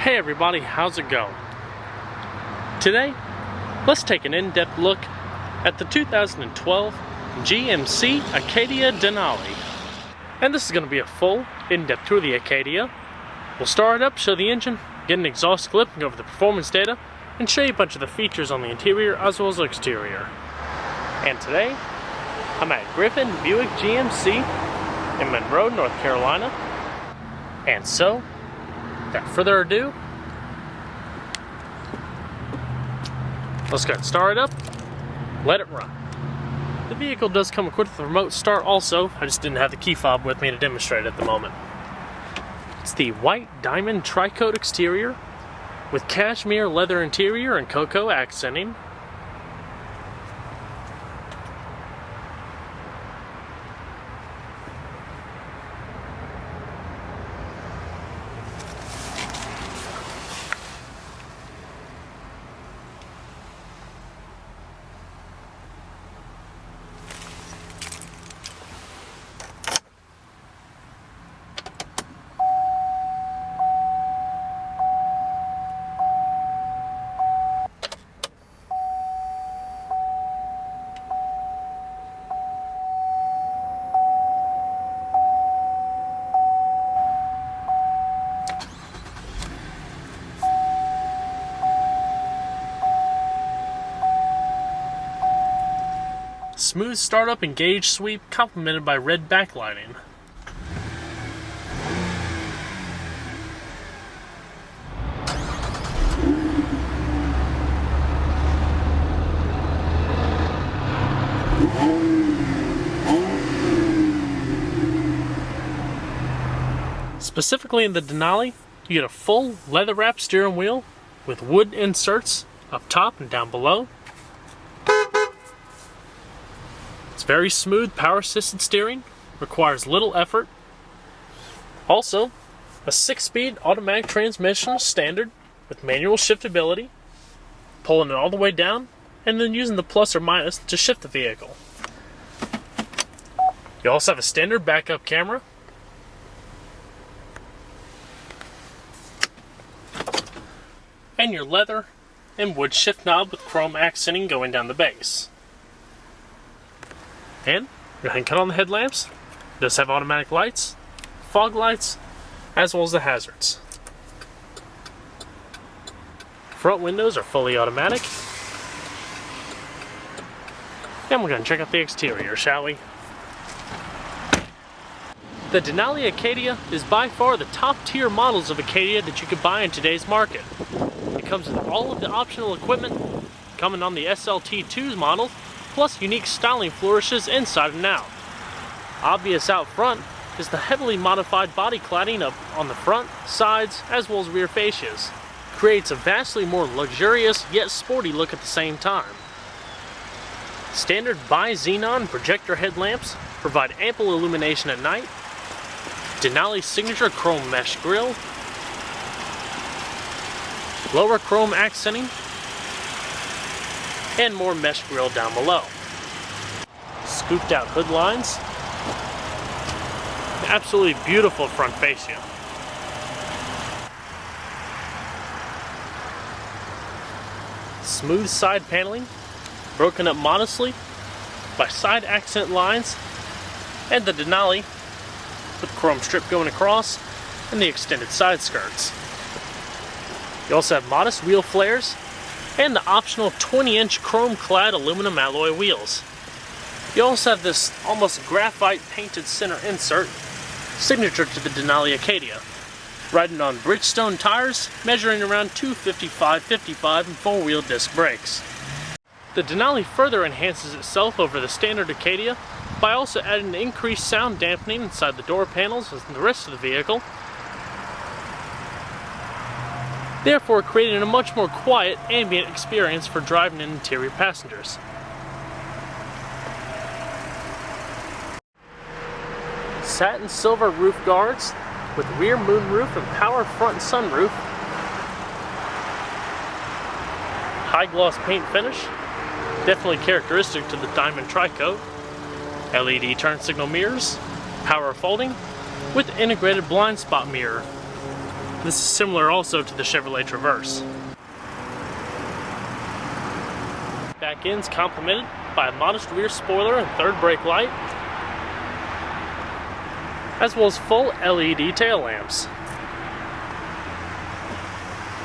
Hey everybody, how's it going? Today, let's take an in-depth look at the 2012 GMC Acadia Denali. And this is going to be a full, in-depth tour of the Acadia. We'll start it up, show the engine, get an exhaust clip, and go over the performance data, and show you a bunch of the features on the interior as well as the exterior. And today, I'm at Griffin Buick GMC in Monroe, North Carolina. And so, without further ado, let's go ahead and start it up, let it run. The vehicle does come equipped with a remote start also, I just didn't have the key fob with me to demonstrate at the moment. It's the white diamond tri-coat exterior with cashmere leather interior and cocoa accenting. Smooth startup and gauge sweep complemented by red backlighting. Specifically in the Denali, you get a full leather wrapped steering wheel with wood inserts up top and down below. Very smooth power assisted steering, requires little effort. Also, a 6-speed automatic transmission standard with manual shiftability, pulling it all the way down and then using the plus or minus to shift the vehicle. You also have a standard backup camera, and your leather and wood shift knob with chrome accenting going down the base. And go ahead and cut on the headlamps. It does have automatic lights, fog lights, as well as the hazards. Front windows are fully automatic. And we're going to check out the exterior, shall we? The Denali Acadia is by far the top tier models of Acadia that you could buy in today's market. It comes with all of the optional equipment coming on the SLT2's model, plus unique styling flourishes inside and out. Obvious out front is the heavily modified body cladding up on the front, sides, as well as rear fascias. Creates a vastly more luxurious yet sporty look at the same time. Standard bi-xenon projector headlamps provide ample illumination at night. Denali's signature chrome mesh grille. Lower chrome accenting. And more mesh grille down below. Scooped out hood lines. Absolutely beautiful front fascia. Smooth side paneling, broken up modestly by side accent lines, and the Denali with chrome strip going across and the extended side skirts. You also have modest wheel flares and the optional 20-inch chrome-clad aluminum alloy wheels. You also have this almost graphite painted center insert, signature to the Denali Acadia, riding on Bridgestone tires measuring around 255/55 and 4-wheel disc brakes. The Denali further enhances itself over the standard Acadia by also adding increased sound dampening inside the door panels and the rest of the vehicle, therefore creating a much more quiet, ambient experience for driving and interior passengers. Satin silver roof guards with rear moonroof and power front sunroof. High gloss paint finish, definitely characteristic to the diamond tri-coat. LED turn signal mirrors, power folding, with integrated blind spot mirror. This is similar also to the Chevrolet Traverse. Back end's complemented by a modest rear spoiler and third brake light, as well as full LED tail lamps.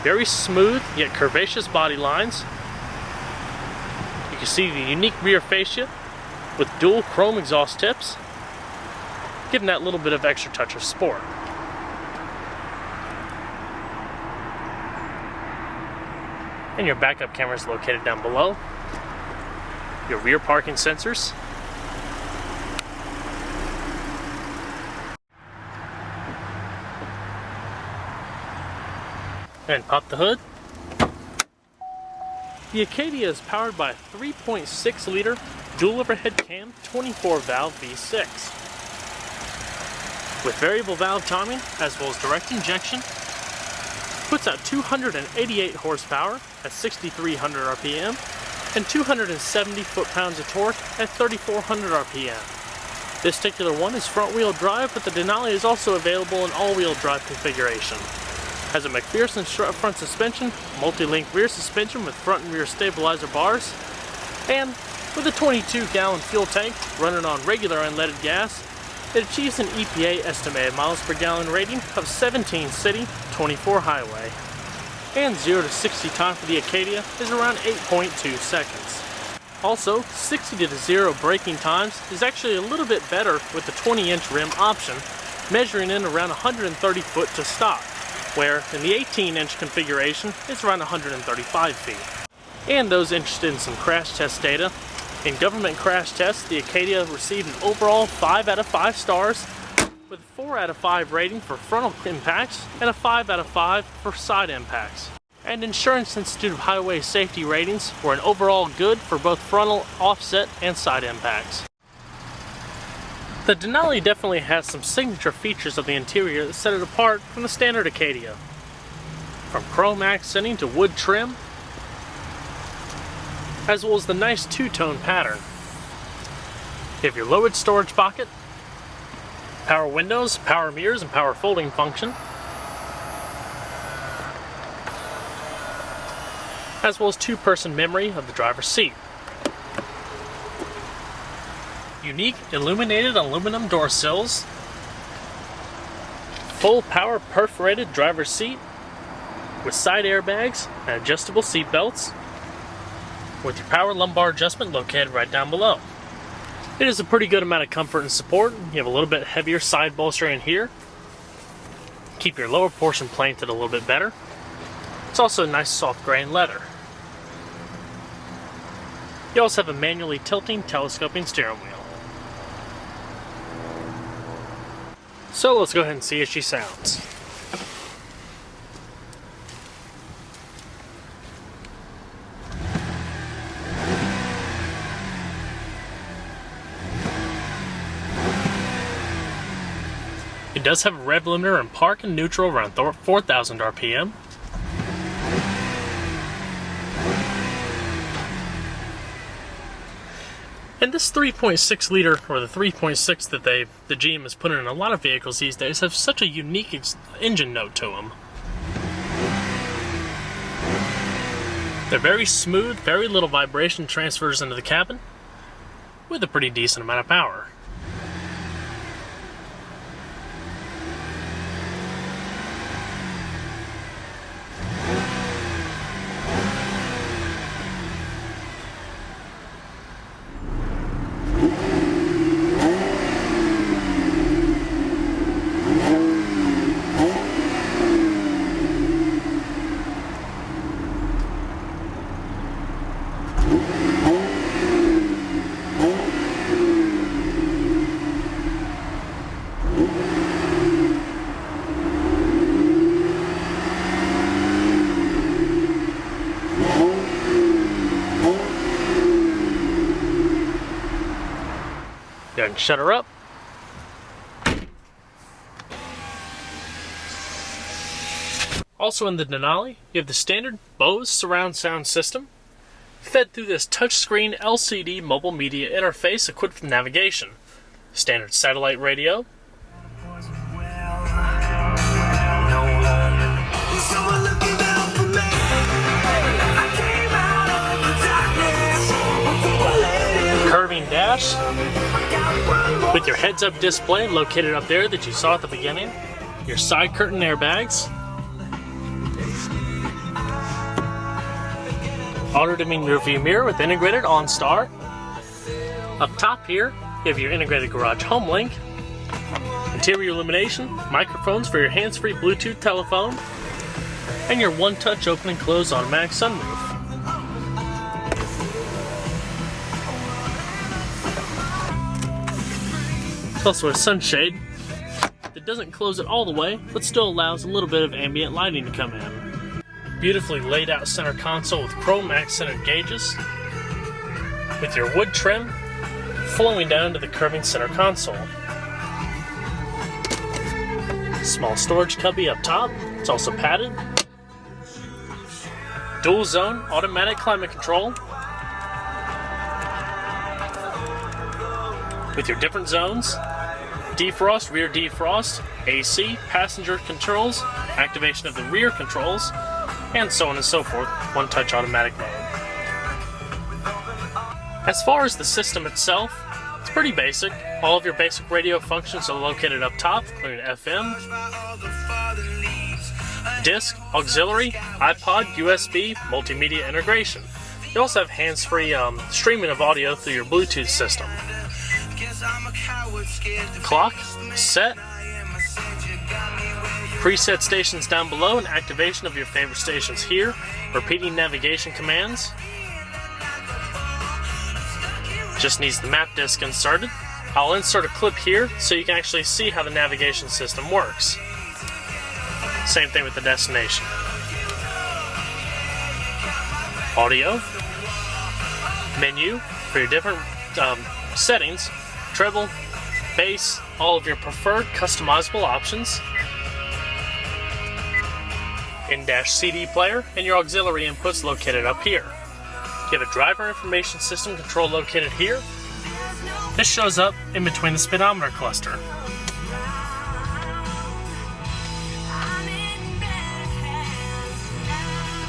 Very smooth yet curvaceous body lines. You can see the unique rear fascia with dual chrome exhaust tips, giving that little bit of extra touch of sport. And your backup camera is located down below. Your rear parking sensors. And pop the hood. The Acadia is powered by a 3.6 liter dual overhead cam 24 valve V6. With variable valve timing as well as direct injection, puts out 288 horsepower at 6,300 RPM and 270 foot-pounds of torque at 3,400 RPM. This particular one is front-wheel drive, but the Denali is also available in all-wheel drive configuration. Has a McPherson strut front suspension, multi-link rear suspension with front and rear stabilizer bars, and with a 22-gallon fuel tank running on regular unleaded gas, it achieves an EPA estimated miles per gallon rating of 17 city, 24 highway. And 0 to 60 time for the Acadia is around 8.2 seconds. Also, 60 to 0 braking times is actually a little bit better with the 20-inch rim option, measuring in around 130 foot to stop, where in the 18-inch configuration it's around 135 feet. And those interested in some crash test data, in government crash tests, the Acadia received an overall 5 out of 5 stars, with a 4 out of 5 rating for frontal impacts and a 5 out of 5 for side impacts. And Insurance Institute of Highway Safety ratings were an overall good for both frontal, offset, and side impacts. The Denali definitely has some signature features of the interior that set it apart from the standard Acadia. From chrome accenting to wood trim, as well as the nice two-tone pattern. You have your lowered storage pocket, power windows, power mirrors, and power folding function, as well as two-person memory of the driver's seat. Unique illuminated aluminum door sills, full power perforated driver's seat with side airbags and adjustable seat belts, with your power lumbar adjustment located right down below. It is a pretty good amount of comfort and support. You have a little bit heavier side bolster in here. Keep your lower portion planted a little bit better. It's also a nice soft grain leather. You also have a manually tilting telescoping steering wheel. So let's go ahead and see how she sounds. It does have a rev limiter and park and neutral around 4,000 RPM. And this 3.6 liter, or the 3.6 that the GM has put in a lot of vehicles these days, have such a unique engine note to them. They're very smooth, very little vibration transfers into the cabin, with a pretty decent amount of power. Go ahead and shut her up. Also in the Denali, you have the standard Bose surround sound system, fed through this touchscreen LCD mobile media interface equipped with navigation, standard satellite radio, dash. With your heads-up display located up there that you saw at the beginning. Your side curtain airbags. Auto-dimming rearview mirror with integrated OnStar. Up top here, you have your integrated garage home link. Interior illumination, microphones for your hands-free Bluetooth telephone, and your one-touch open and close automatic sunroof. It's also a sunshade that doesn't close it all the way, but still allows a little bit of ambient lighting to come in. Beautifully laid out center console with chrome accented gauges, with your wood trim flowing down to the curving center console. Small storage cubby up top, it's also padded. Dual zone automatic climate control with your different zones. Defrost, rear defrost, AC, passenger controls, activation of the rear controls, and so on and so forth, one-touch automatic mode. As far as the system itself, it's pretty basic. All of your basic radio functions are located up top, including FM, disc, auxiliary, iPod, USB, multimedia integration. You also have hands-free streaming of audio through your Bluetooth system. Clock, set, preset stations down below, and activation of your favorite stations here, repeating navigation commands. Just needs the map disc inserted. I'll insert a clip here so you can actually see how the navigation system works. Same thing with the destination. Audio, menu for your different settings, treble, bass, all of your preferred customizable options, in-dash CD player, and your auxiliary inputs located up here. You have a driver information system control located here. This shows up in between the speedometer cluster.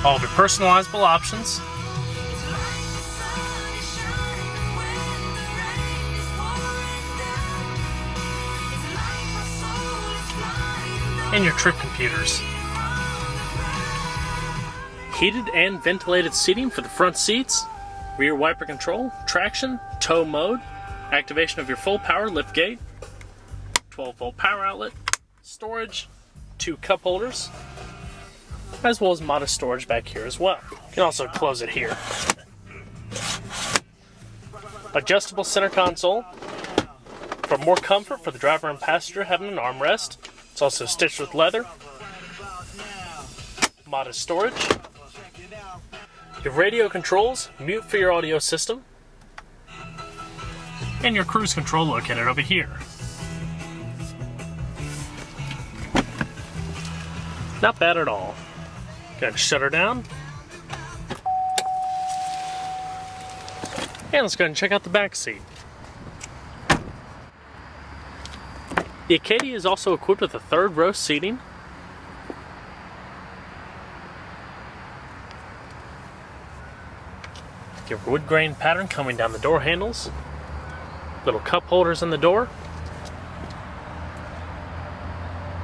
All of your personalizable options. And your trip computers. Heated and ventilated seating for the front seats, rear wiper control, traction, tow mode, activation of your full power liftgate, 12-volt power outlet, storage, 2 cup holders, as well as modest storage back here as well. You can also close it here. Adjustable center console for more comfort for the driver and passenger having an armrest. It's also stitched with leather. Modest storage. Your radio controls, mute for your audio system, and your cruise control located over here. Not bad at all. Go ahead and shut her down. And let's go ahead and check out the back seat. The Acadia is also equipped with a 3rd row seating. Your wood grain pattern coming down the door handles. Little cup holders in the door.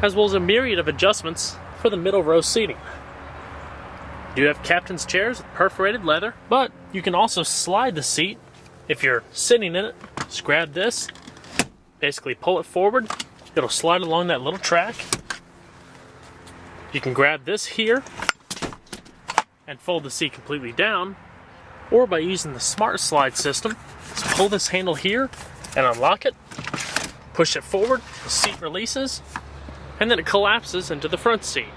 As well as a myriad of adjustments for the middle row seating. You do have captain's chairs with perforated leather, but you can also slide the seat if you're sitting in it. Just grab this, basically pull it forward. It'll slide along that little track. You can grab this here and fold the seat completely down, or by using the smart slide system, just pull this handle here and unlock it, push it forward, the seat releases, and then it collapses into the front seat.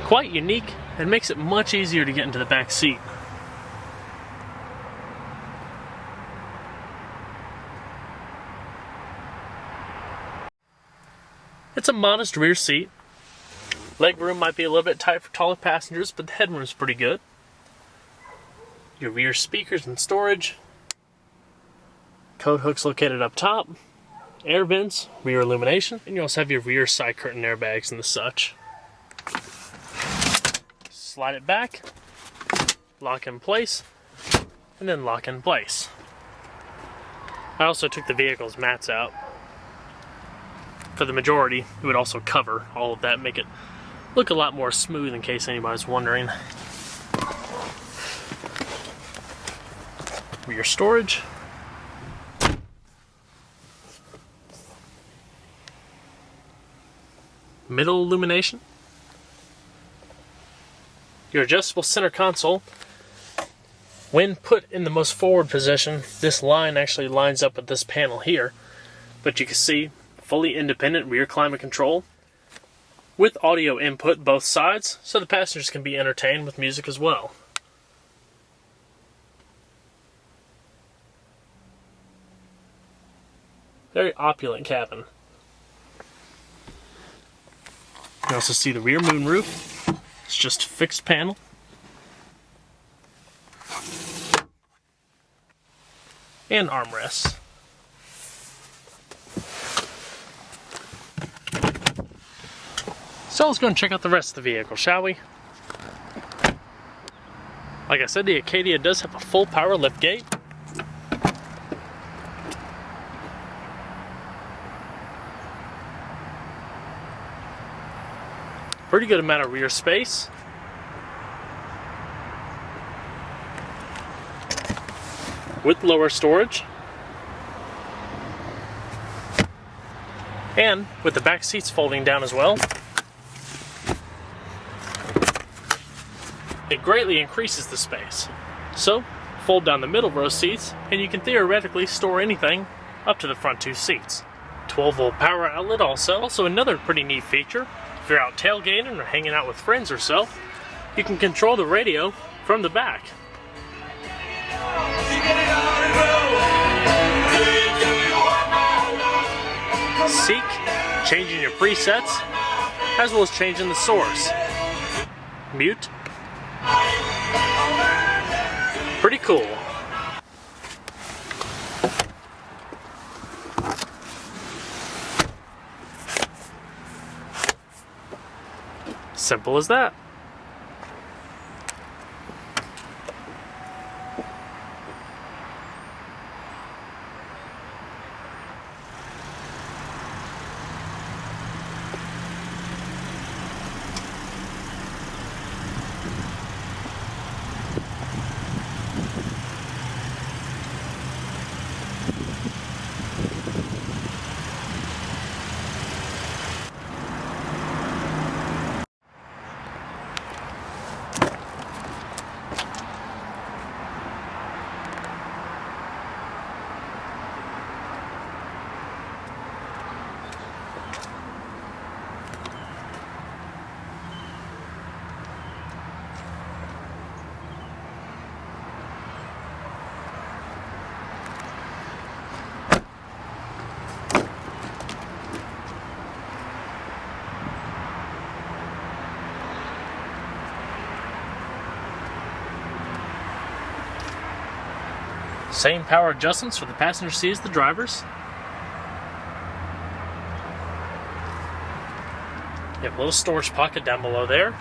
Quite unique and makes it much easier to get into the back seat. It's a modest rear seat. Leg room might be a little bit tight for taller passengers, but the headroom is pretty good. Your rear speakers and storage. Coat hooks located up top. Air vents, rear illumination, and you also have your rear side curtain airbags and the such. Slide it back, lock in place, and then lock in place. I also took the vehicle's mats out. For the majority, it would also cover all of that, make it look a lot more smooth in case anybody's wondering. Rear storage. Middle illumination. Your adjustable center console. When put in the most forward position, this line actually lines up with this panel here. But you can see fully independent rear climate control with audio input both sides, so the passengers can be entertained with music as well. Very opulent cabin. You also see the rear moonroof. It's just a fixed panel. And armrests. So let's go and check out the rest of the vehicle, shall we? Like I said, the Acadia does have a full power liftgate. Pretty good amount of rear space. With lower storage. And with the back seats folding down as well. It greatly increases the space. So, fold down the middle row seats and you can theoretically store anything up to the front two seats. 12-volt power outlet also another pretty neat feature. If you're out tailgating or hanging out with friends or so, you can control the radio from the back. Seek, changing your presets, as well as changing the source. Mute. Pretty cool. Simple as that. Same power adjustments for the passenger seat as the drivers. You have a little storage pocket down below there.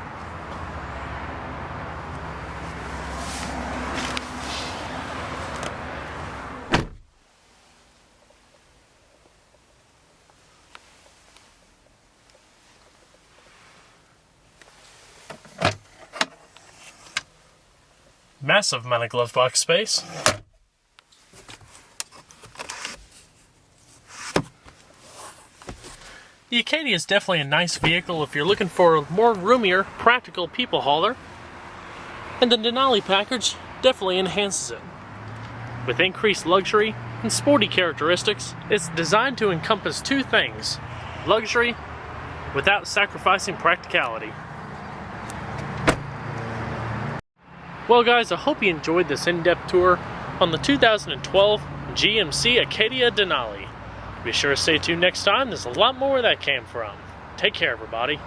Massive amount of glove box space. The Acadia is definitely a nice vehicle if you're looking for a more roomier, practical people hauler. And the Denali package definitely enhances it. With increased luxury and sporty characteristics, it's designed to encompass two things: luxury without sacrificing practicality. Well guys, I hope you enjoyed this in-depth tour on the 2012 GMC Acadia Denali. Be sure to stay tuned next time, there's a lot more where that came from. Take care everybody.